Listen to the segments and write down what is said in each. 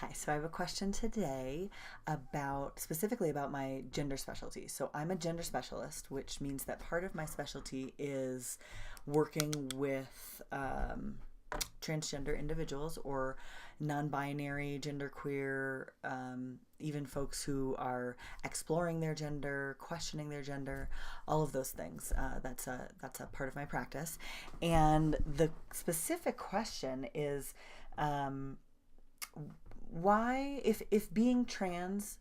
Hi, so I have a question today specifically about my gender specialty. So I'm a gender specialist, which means that part of my specialty is working with transgender individuals or non-binary, genderqueer, even folks who are exploring their gender, questioning their gender, all of those things. That's a part of my practice. And the specific question is, why, if being trans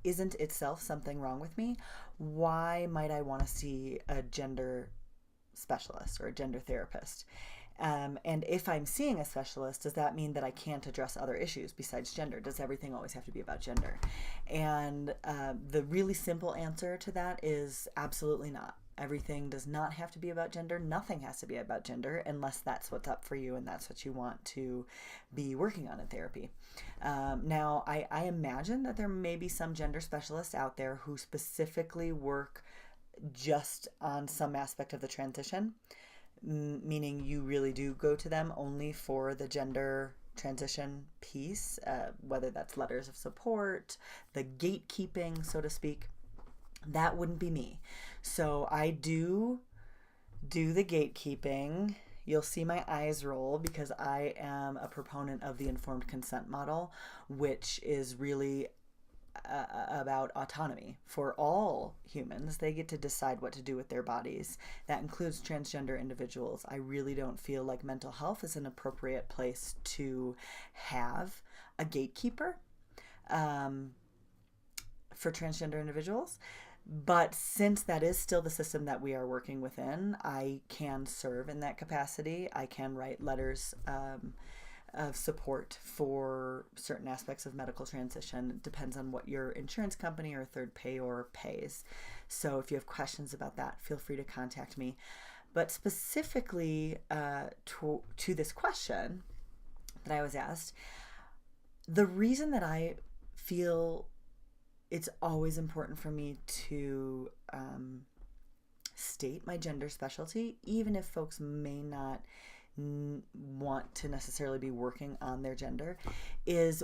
isn't itself something wrong with me, why might I want to see a gender specialist or a gender therapist? And if I'm seeing a specialist, does that mean that I can't address other issues besides gender? Does everything always have to be about gender? And the really simple answer to that is absolutely not. Everything does not have to be about gender. Nothing has to be about gender unless that's what's up for you and that's what you want to be working on in therapy. Now, I imagine that there may be some gender specialists out there who specifically work just on some aspect of the transition, meaning you really do go to them only for the gender transition piece, whether that's letters of support, the gatekeeping, so to speak. That wouldn't be me. So I do the gatekeeping. You'll see my eyes roll because I am a proponent of the informed consent model, which is really about autonomy for all humans. They get to decide what to do with their bodies. That includes transgender individuals. I really don't feel like mental health is an appropriate place to have a gatekeeper for transgender individuals. But since that is still the system that we are working within, I can serve in that capacity. I can write letters of support for certain aspects of medical transition. It depends on what your insurance company or third payer pays. So if you have questions about that, feel free to contact me. But specifically to this question that I was asked, the reason that I feel it's always important for me to state my gender specialty, even if folks may not want to necessarily be working on their gender, is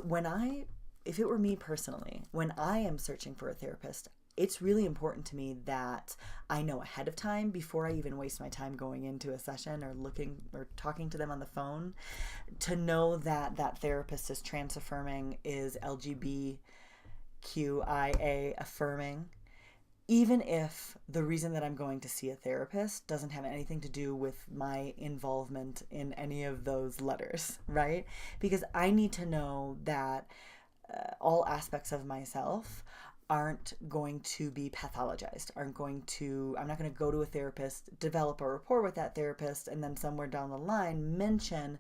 if it were me personally, when I am searching for a therapist, it's really important to me that I know ahead of time, before I even waste my time going into a session or looking or talking to them on the phone, to know that that therapist is trans affirming, is LGBTQIA affirming, even if the reason that I'm going to see a therapist doesn't have anything to do with my involvement in any of those letters, right? Because I need to know that all aspects of myself aren't going to be pathologized, I'm not going to go to a therapist, develop a rapport with that therapist, and then somewhere down the line mention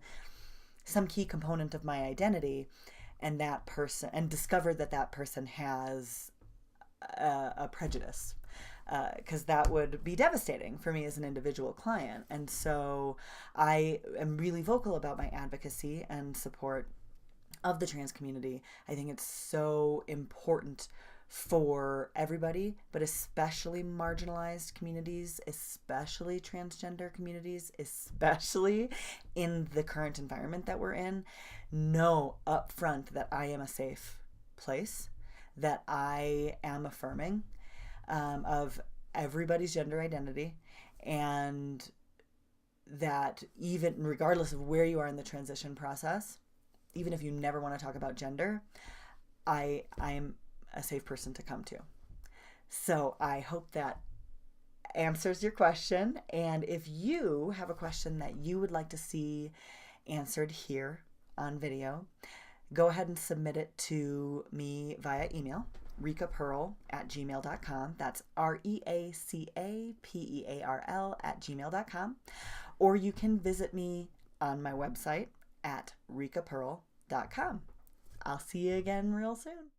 some key component of my identity and discover that that person has a prejudice, because that would be devastating for me as an individual client. And so I am really vocal about my advocacy and support of the trans community. I think it's so important for everybody, but especially marginalized communities, especially transgender communities, especially in the current environment that we're in, know up front that I am a safe place, that I am affirming of everybody's gender identity, and that even regardless of where you are in the transition process, even if you never want to talk about gender, I am a safe person to come to. So I hope that answers your question. And if you have a question that you would like to see answered here on video, go ahead and submit it to me via email, reekapearl@gmail.com. That's REACAPEARL@gmail.com. Or you can visit me on my website at reekapearl.com. I'll see you again real soon.